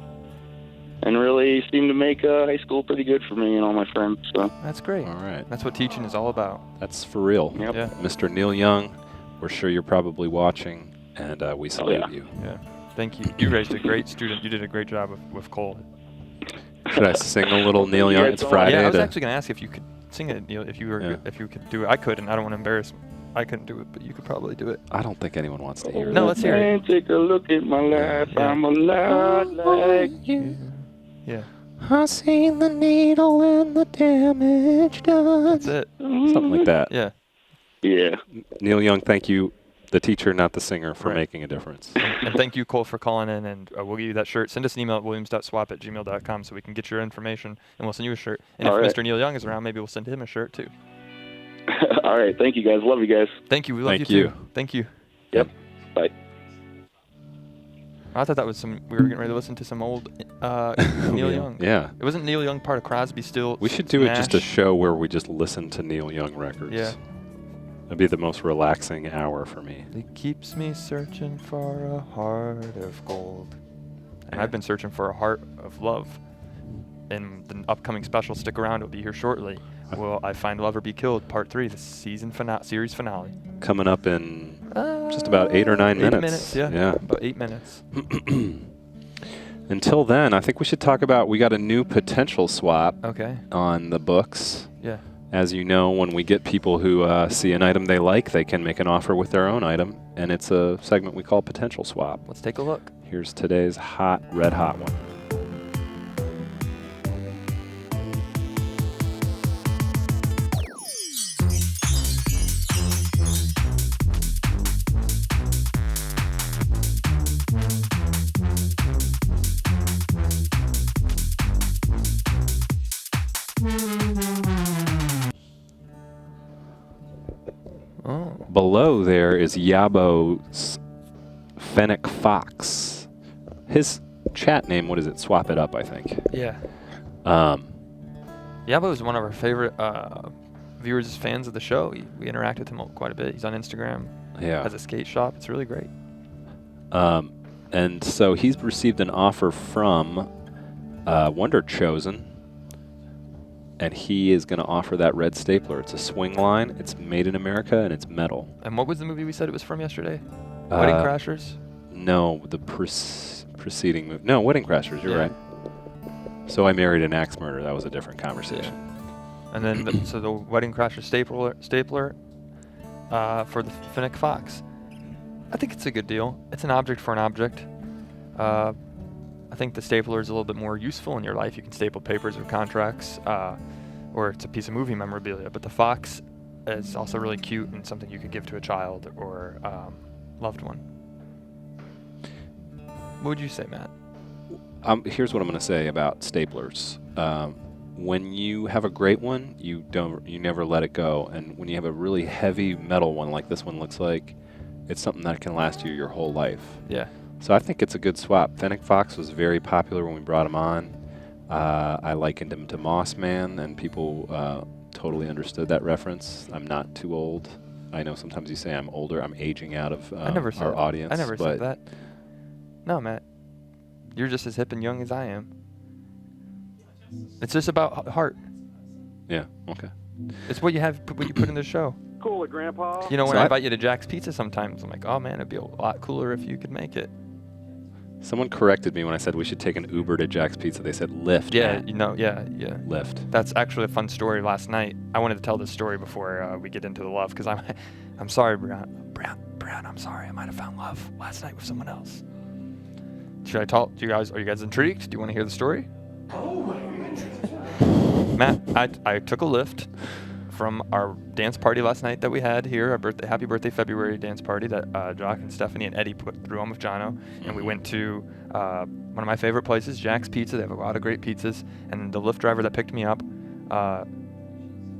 and really seemed to make high school pretty good for me and all my friends. So That's great. All right. That's what teaching is all about. That's for real. Yep. Yeah. Mr. Neil Young, we're sure you're probably watching, and we salute yeah. you. Yeah. Thank you. You raised a great student. You did a great job with Cole. Should I sing a little Neil You Young? guys It's don't- Friday. Yeah, I was to- actually going to ask if you could sing it, Neil, if you were Yeah. if you could do it. I could, and I don't want to embarrass. I couldn't do it, but you could probably do it. I don't think anyone wants to hear No, that. let's hear it. Man, take a look at my life. Yeah. I'm a lot like you. Yeah. I seen the needle and the damage done. That's it. Something like that. Yeah. Yeah. Neil Young, thank you, the teacher, not the singer, for Right. making a difference. And thank you, Cole, for calling in, and we'll give you that shirt. Send us an email at williams.swap@gmail.com so we can get your information, and we'll send you a shirt. And All if right. Mr. Neil Young is around, maybe we'll send him a shirt, too. All right. Thank you, guys. Love you guys. Thank you. We love Thank you, you. too. Thank you. Yep. Bye. I thought that was we were getting ready to listen to some old Neil Young. Yeah. It wasn't Neil Young part of Crosby, Stills. We should do it just a Nash? show where we just listen to Neil Young records. Yeah. That'd be the most relaxing hour for me. It keeps me searching for a heart of gold. And I've been searching for a heart of love. In the upcoming special, stick around, it'll be here shortly. Will I Find Love or Be Killed, Part 3, the series finale. Coming up in just about 8 or 9 minutes. 8 minutes, yeah. Yeah. About 8 minutes. Until then, I think we should talk about, we got a new potential swap Okay. on the books. Yeah. As you know, when we get people who see an item they like, they can make an offer with their own item, and it's a segment we call potential swap. Let's take a look. Here's today's red hot one. Oh. Below there is Yabo's Fennec Fox. His chat name, what is it? Swap It Up, I think. Yeah. Um, Yabo is one of our favorite viewers, fans of the show. We interact with him quite a bit. He's on Instagram. yeah. Has a skate shop. It's really great. And so he's received an offer from Wonder Chosen, and he is going to offer that red stapler. It's a swing line. It's made in America, and it's metal. And what was the movie we said it was from yesterday? Wedding Crashers? No, the preceding movie. No, Wedding Crashers. You're Yeah. right. So I Married an Axe Murder. That was a different conversation. And then so the Wedding Crasher stapler for the Fennec Fox. I think it's a good deal. It's an object for an object. I think the stapler is a little bit more useful in your life. You can staple papers or contracts, or it's a piece of movie memorabilia. But the Fox is also really cute and something you could give to a child or loved one. What would you say, Matt? Here's what I'm going to say about staplers. When you have a great one, you never let it go. And when you have a really heavy metal one like this one looks like, it's something that can last you your whole life. Yeah. So I think it's a good swap. Fennec Fox was very popular when we brought him on. I likened him to Moss Man, and people totally understood that reference. I'm not too old. I know sometimes you say I'm older. I'm aging out of our audience. I never said that. No, Matt. You're just as hip and young as I am. It's just about heart. Yeah, okay. It's what you put in the show. Cool it, Grandpa. You know, when So I I- invite you to Jack's Pizza sometimes, I'm like, oh man, it'd be a lot cooler if you could make it. Someone corrected me when I said we should take an Uber to Jack's Pizza. They said Lyft. Yeah, Matt. yeah. Lyft. That's actually a fun story last night. I wanted to tell this story before we get into the love, because I'm sorry, Brown, I'm sorry. I might have found love last night with someone else. Should I talk? Are you guys intrigued? Do you want to hear the story? Matt, I took a Lyft from our dance party last night that we had here, our Happy Birthday February dance party that Jock and Stephanie and Eddie threw on with Jono. And we went to one of my favorite places, Jack's Pizza. They have a lot of great pizzas. And the Lyft driver that picked me up,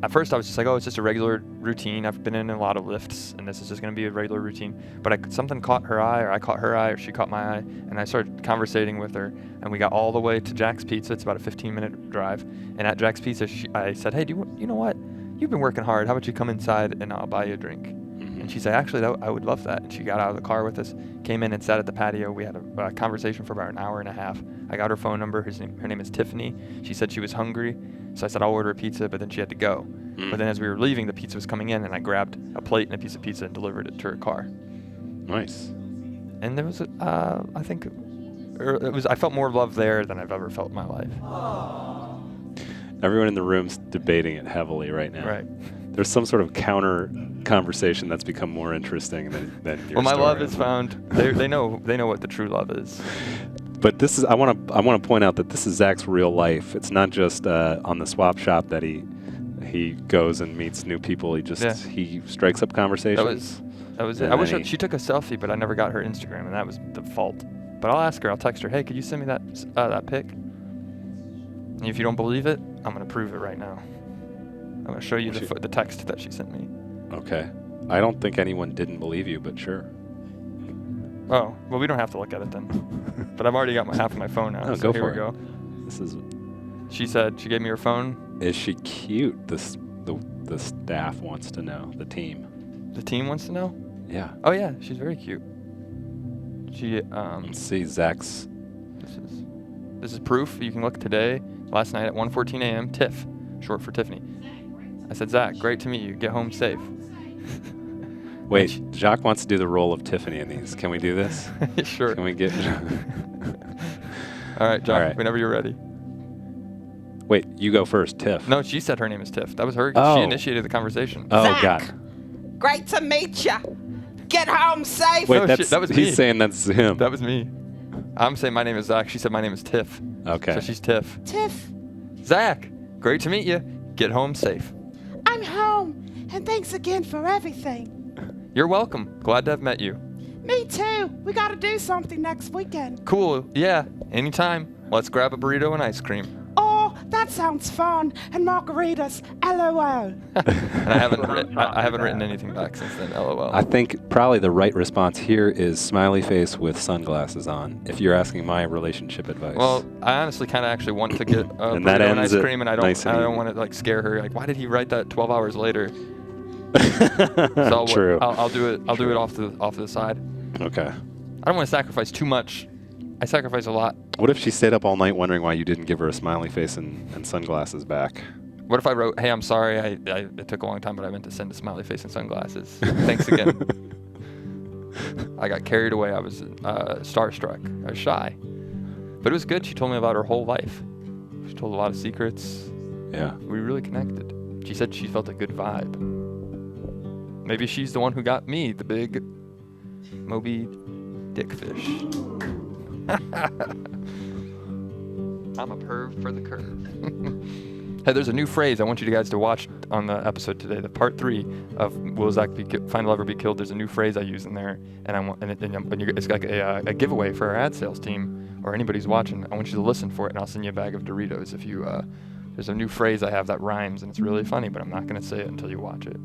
at first I was just like, oh, it's just a regular routine. I've been in a lot of lifts, and this is just going to be a regular routine. But something caught her eye, or I caught her eye, or she caught my eye, and I started conversating with her. And we got all the way to Jack's Pizza. It's about a 15-minute drive. And at Jack's Pizza, I said, hey, you know what? You've been working hard. How about you come inside and I'll buy you a drink? And she said, actually, I would love that. And she got out of the car with us, came in and sat at the patio. We had a conversation for about an hour and a half. I got her phone number. Her name is Tiffany. She said she was hungry. So I said, I'll order a pizza, but then she had to go. But then as we were leaving, the pizza was coming in, and I grabbed a plate and a piece of pizza and delivered it to her car. Nice. And there was, I felt more love there than I've ever felt in my life. Everyone in the room's debating it heavily right now. Right. There's some sort of counter conversation that's become more interesting than your Well, my story. love is found. They know what the true love is. But this is I want to point out that this is Zach's real life. It's not just on the swap shop that he goes and meets new people. He strikes up conversations. That was it. And I wish then she took a selfie, but I never got her Instagram, and that was the fault. But I'll ask her. I'll text her. Hey, could you send me that pic? And if you don't believe it, I'm gonna prove it right now. I'm gonna show you the text that she sent me. Okay. I don't think anyone didn't believe you, but sure. Oh, well, we don't have to look at it then. But I've already got half of my phone now. Oh, so go here for we it. go. This is. She said she gave me her phone. Is she cute? The staff wants to know. The team. The team wants to know. Yeah. Oh yeah, she's very cute. She Let's see Zach's. This is proof. You can look today. Last night at 1:14 a.m. Tiff, short for Tiffany. I said, Zach, great to meet you. Get home safe. Wait, Jacques wants to do the role of Tiffany in these. Can we do this? Sure. Can we get? All right, John. All right. Whenever you're ready. Wait, you go first, Tiff. No, she said her name is Tiff. That was her. Oh. She initiated the conversation. Oh Zach. God. Great to meet ya. Get home safe. Wait, Oh, shit, that was he's me. saying that's him. That was me. I'm saying my name is Zach. She said my name is Tiff. Okay. So she's Tiff. Tiff, Zach, great to meet you. Get home safe. I'm home, and thanks again for everything. You're welcome. Glad to have met you. Me too. We gotta do something next weekend. Cool. Yeah. Anytime. Let's grab a burrito and ice cream. Oh, that sounds fun. And margaritas, LOL. And I haven't written anything back since then. LOL. I think probably the right response here is smiley face with sunglasses on, if you're asking my relationship advice. Well, I honestly kind of actually want to get a And that burrito and ends ice it cream, and I nice and don't even. want to like scare her. Like, why did he write that 12 hours later? So True. I'll do it. I'll do it off to the side. Okay. I don't want to sacrifice too much. I sacrifice a lot. What if she stayed up all night wondering why you didn't give her a smiley face and sunglasses back? What if I wrote, "Hey, I'm sorry. It took a long time, but I meant to send a smiley face and sunglasses. Thanks again." I got carried away. I was starstruck. I was shy, but it was good. She told me about her whole life. She told a lot of secrets. Yeah. We really connected. She said she felt a good vibe. Maybe she's the one who got me the big Moby Dick fish. I'm a perv for the curve. Hey, there's a new phrase I want you guys to watch on the episode today, the part 3 of Will Zach Find a Lover Be Killed. There's a new phrase I use in there, and I want, it's like a giveaway for our ad sales team or anybody who's watching. I want you to listen for it, and I'll send you a bag of Doritos if you. There's a new phrase I have that rhymes, and it's really funny, but I'm not gonna say it until you watch it.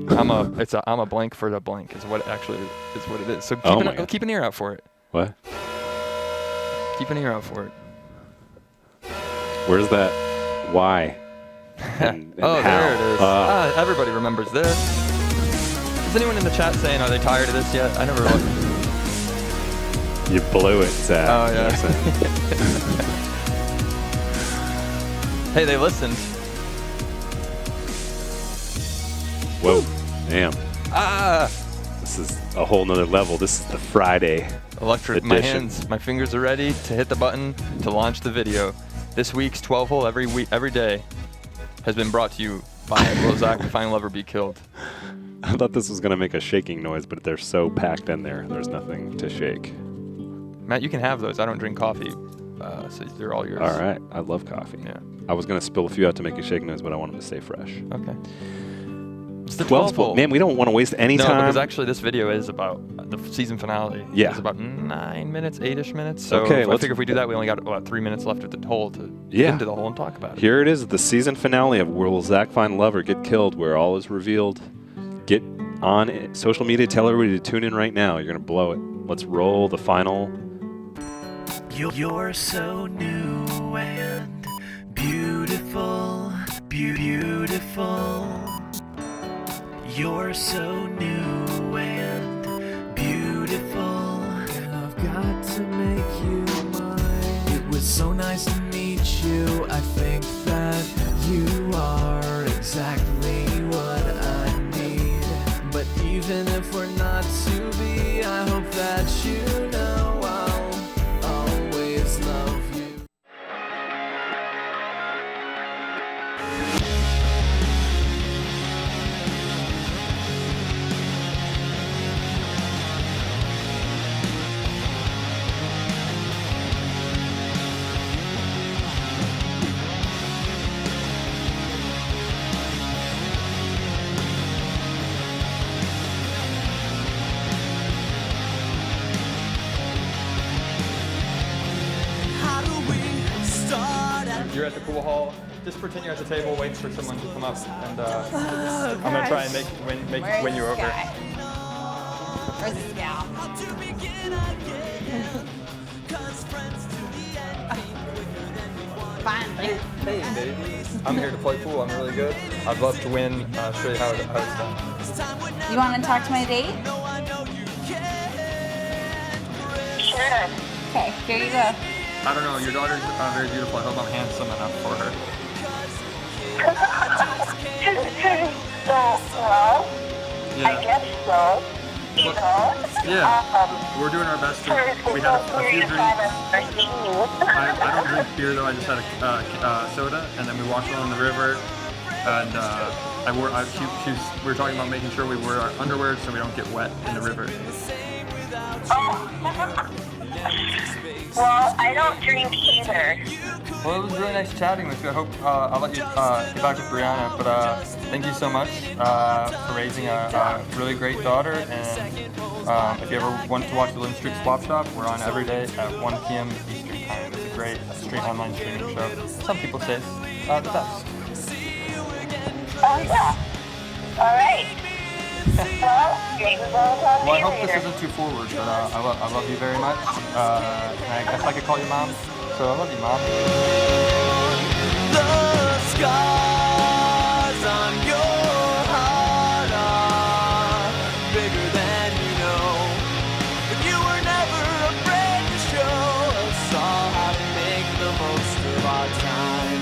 I'm a blank for the blank is what it is. So keep an ear out for it. What? Keep an ear out for it. Where's that? Why? And Oh, how? there it is. Everybody remembers this. Is anyone in the chat saying, are they tired of this yet? I never looked. You blew it, Zach. Oh, yeah. Hey, they listened. Whoa. Damn. Ah! This is a whole nother level. This is the Friday Electric. edition. My fingers are ready to hit the button to launch the video. This week's 12 hole every day has been brought to you by Will Zach Find a Lover Be Killed. I thought this was going to make a shaking noise, but they're so packed in there, there's nothing to shake. Matt, you can have those. I don't drink coffee, so they're all yours. All right. I love coffee. Yeah. I was going to spill a few out to make a shake noise, but I want them to stay fresh. Okay. It's the 12 12 hole. Man, we don't want to waste any No, time. because actually this video is about the season finale. Yeah. It's about 9 minutes, 8-ish minutes. So Okay, I let's- figure if we do that, we only got about 3 minutes left of the hole to Yeah. get into the hole and talk about it. Here it is, the season finale of Will Zach Find a Lover Get Killed, where all is revealed. Get on social media, tell everybody to tune in right now. You're going to blow it. Let's roll the final. You're so new and beautiful, beautiful. You're so new and beautiful. And I've got to make you mine. It was so nice to meet you. I think that you are exactly what I need. But even if we're not to be, I hope that you know I'll always love you. You're at the pool hall. Just pretend you're at the table waiting for someone to come up, and I'm gonna try and win you over. Where's this gal? Finally. Hey, baby. I'm here to play pool. I'm really good. I'd love to win. Show you how it's done. You want to talk to my date? Sure. Okay, here you go. I don't know. Your daughter's very beautiful. I hope I'm handsome enough for her. Well, I guess so. You know? Yeah. We're doing our best. We had a few drinks. I don't drink beer though. I just had a soda, and then we walked along the river, and we were talking about making sure we wear our underwear so we don't get wet in the river. Oh. Well, I don't drink either. Well, it was really nice chatting with you. I hope I'll let you get back with Brianna. But thank you so much for raising a really great daughter. And if you ever want to watch the Lynn Street Swap Shop, we're on every day at 1 p.m. Eastern Time. It's a great online streaming show. Some people say it's the best. Oh, yeah. All right. Well, Well, I hope this isn't too forward, but I love you very much. And I guess I could call you Mom. So I love you, Mom. The scars on your heart are bigger than you know. But you were never afraid to show us all how to make the most of our time.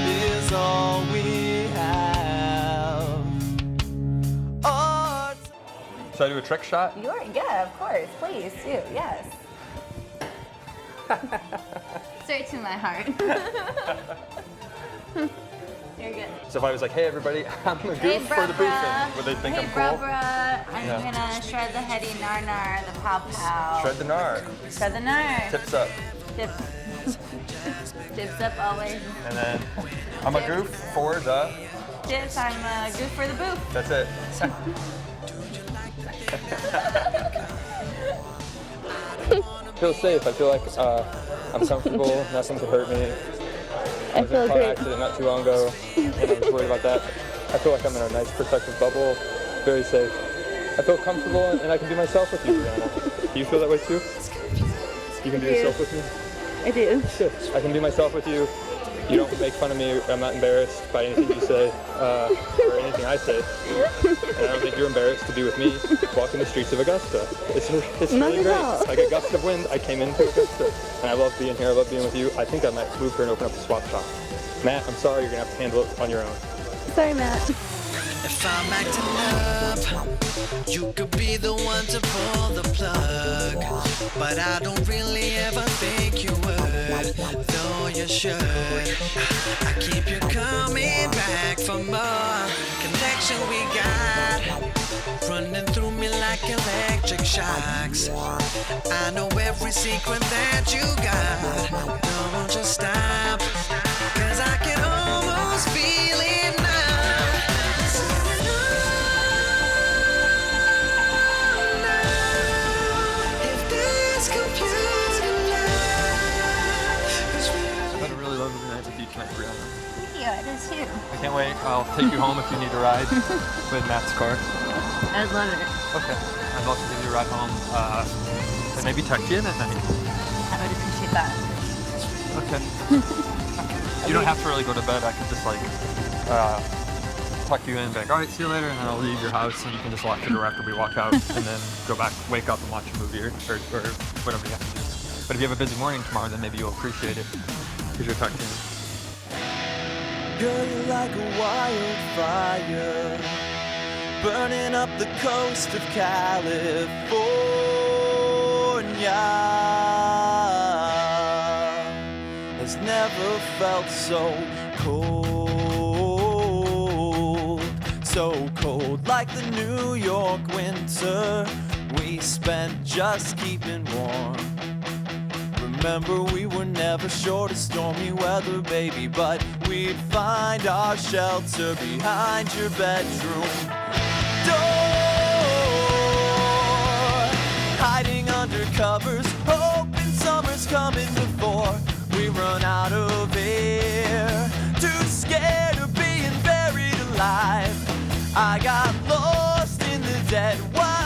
Is all we have. Should I do a trick shot? Yeah, of course. Please do. Yes. Straight to my heart. You're good. So if I was like, hey everybody, I'm the Hey, goof for the boofing, would they think I'm cool? I'm Yeah. gonna shred the heady nar, the pow pow. Shred the gnar. Shred the nar. Tips up. Tips up always. And then I'm a goof for the. Tips, I'm a goof for the boof. That's it. I feel safe. I feel like I'm comfortable. Nothing could hurt me. I was in a car accident not too long ago, and I was worried about that. I feel like I'm in a nice protective bubble, very safe. I feel comfortable, and I can be myself with you, Brianna. Do you feel that way too? You can be yourself with me? I do. Good. I can be myself with you. You don't make fun of me. I'm not embarrassed by anything you say or anything I say. And I don't think you're embarrassed to be with me walking the streets of Augusta. It's really great. Like a gust of wind, I came into Augusta. And I love being here. I love being with you. I think I might move here and open up a swap shop. Matt, I'm sorry. You're going to have to handle it on your own. Sorry, Matt. If I'm acting up, you could be the one to pull the plug. But I don't really ever think you would, though you should. I keep you coming back for more. Connection we got, running through me like electric shocks. I know every secret that you got. Don't just stop, 'cause I can almost feel it now. It is too. I can't wait. I'll take you home if you need a ride with Matt's car. I'd love it. Okay. I'd love to give you a ride home and maybe tuck you in at night. I would appreciate that. Okay. You don't have to really go to bed. I could just like tuck you in and be like, all right, see you later, and then I'll leave your house and you can just lock the door after we walk out and then go back, wake up and watch a movie or whatever you have to do. But if you have a busy morning tomorrow, then maybe you'll appreciate it because you're tucked in. Girl, you're like a wildfire, burning up the coast of California. Has never felt so cold like the New York winter we spent just keeping warm. Remember, we were never short of stormy weather, baby, but we'd find our shelter behind your bedroom door, hiding under covers, hoping summer's coming before we run out of air. Too scared of being buried alive, I got lost in the dead wine.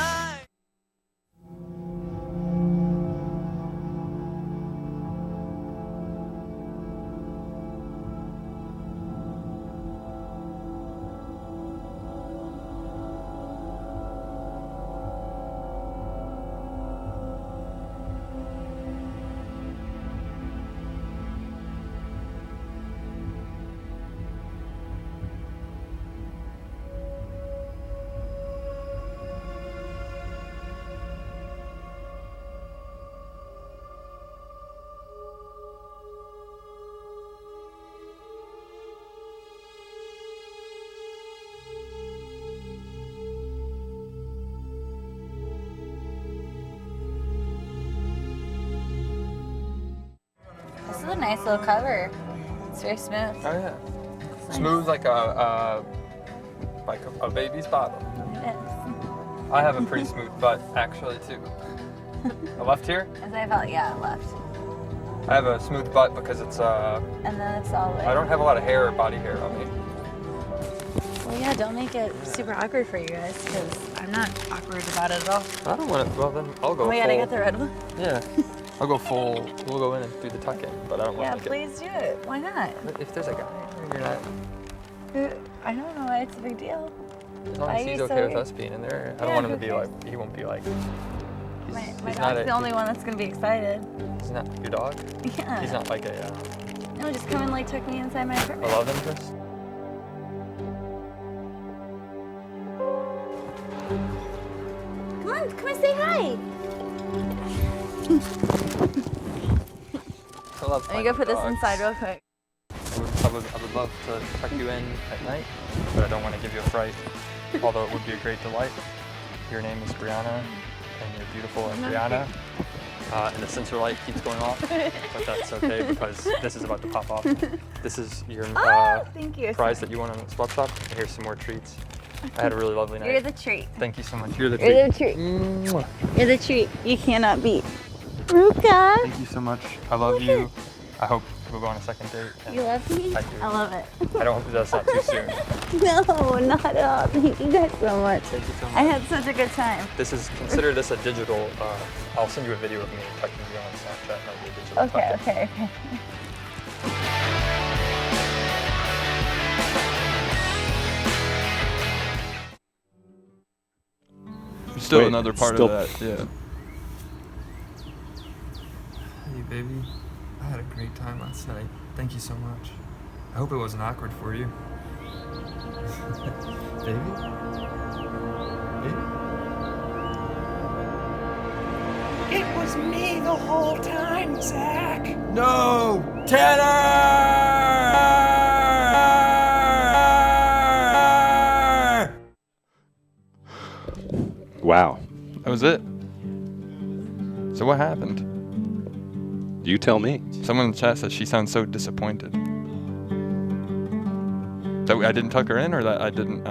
a nice little cover. It's very smooth. Oh yeah. Smooth like a baby's bottom. It I have a pretty smooth butt actually too. A left here? is. As I felt, yeah, left. I have a smooth butt because it's And then it's all the way. I don't have a lot of hair or body hair on me. Well, yeah, don't make it super awkward for you guys, because I'm not awkward about it at all. I don't want to. Well then I'll go. Oh my god, I got the red one. Yeah. I'll go full. We'll go in and do the tuck in, but I don't Yeah, want to. please do it. Why not? If there's a guy, you're not. I don't know why it's a big deal. As long Why as are he's you okay so with weird? us being in there, I Yeah, don't want him who to be cares? like. He won't be like. My he's not dog's a- the only one that's gonna be excited. He's not your dog. Yeah. He's not like a No, just come and like tuck me inside my a apartment. love interest. Come on, come and say hi. I love. Let me go put this inside real quick. I would love to tuck you in at night, but I don't want to give you a fright. Although it would be a great delight. Your name is Brianna, and you're beautiful as Brianna. And the sensor light keeps going off, but that's okay because this is about to pop off. This is your Thank you. prize that you won on the swap shop. And here's some more treats. I had a really lovely night. You're the treat. Thank you so much. You're the You're treat. the treat. Mwah. You're the treat. You cannot beat. Ruka. Thank you so much. I love you. I hope we'll go on a second date. and You love me? I do. I love it. I don't hope that's not too soon. No, not at all. Thank you guys so much. Thank you so much. I had such a good time. This is, consider this a digital, I'll send you a video of me tucking you on Snapchat. That'll be a digital Okay, tuck-in. okay. Still Wait, another part still- of that, yeah. Hey baby, I had a great time last night. Thank you so much. I hope it wasn't awkward for you. Baby? Baby? It was me the whole time, Zach. No! Tanner! Wow. That was it. So what happened? You tell me. Someone in the chat says she sounds so disappointed. That I didn't tuck her in, or that I didn't.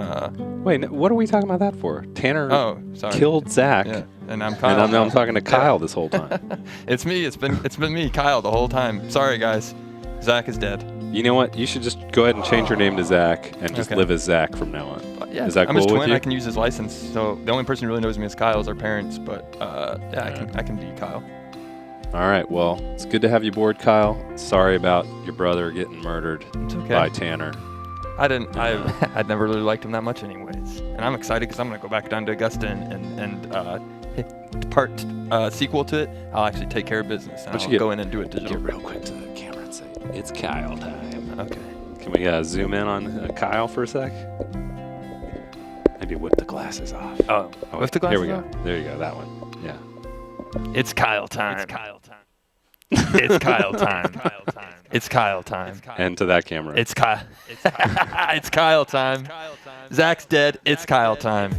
Wait, what are we talking about that for? Tanner Oh, sorry. killed Zach, Yeah, and I'm Kyle. and I'm talking to Kyle this whole time. It's me. It's been me, Kyle, the whole time. Sorry, guys. Zach is dead. You know what? You should just go ahead and change your name to Zach and just Okay. live as Zach from now on. Yeah, Is that I'm cool his with twin. you? I can use his license. So the only person who really knows me as Kyle is our parents. But yeah, I can be Kyle. All right. Well, it's good to have you aboard, Kyle. Sorry about your brother getting murdered It's okay. by Tanner. I'd never really liked him that much, anyways. And I'm excited because I'm gonna go back down to Augusta and part sequel to it. I'll actually take care of business. And Why don't I'll you go in and do it digital. Get real quick to the camera and say, "It's Kyle time." Okay. Can we zoom in on Kyle for a sec? Maybe whip the glasses off. Oh, wait, the Here we glasses go. There you go. That one. Yeah. It's Kyle time. It's Kyle time. It's Kyle time. It's Kyle time. And to that camera. It's Kyle. It's Kyle time. Zach's dead. It's Kyle time.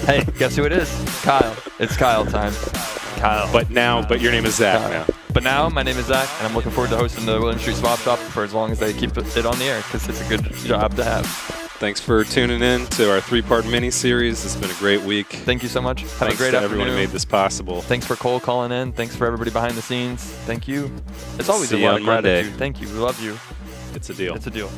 Hey, guess who it is? Kyle. It's Kyle time. Kyle. But your name is Zach now. But now, my name is Zach, and I'm looking forward to hosting the William Street Swap Shop for as long as they keep it on the air, because it's a good job to have. Thanks for tuning in to our 3-part mini-series. It's been a great week. Thank you so much. Have Thanks a great to afternoon. everyone who made this possible. Thanks for Cole calling in. Thanks for everybody behind the scenes. Thank you. It's always See a you lot on of Monday. gratitude. Thank you. We love you. It's a deal. It's a deal.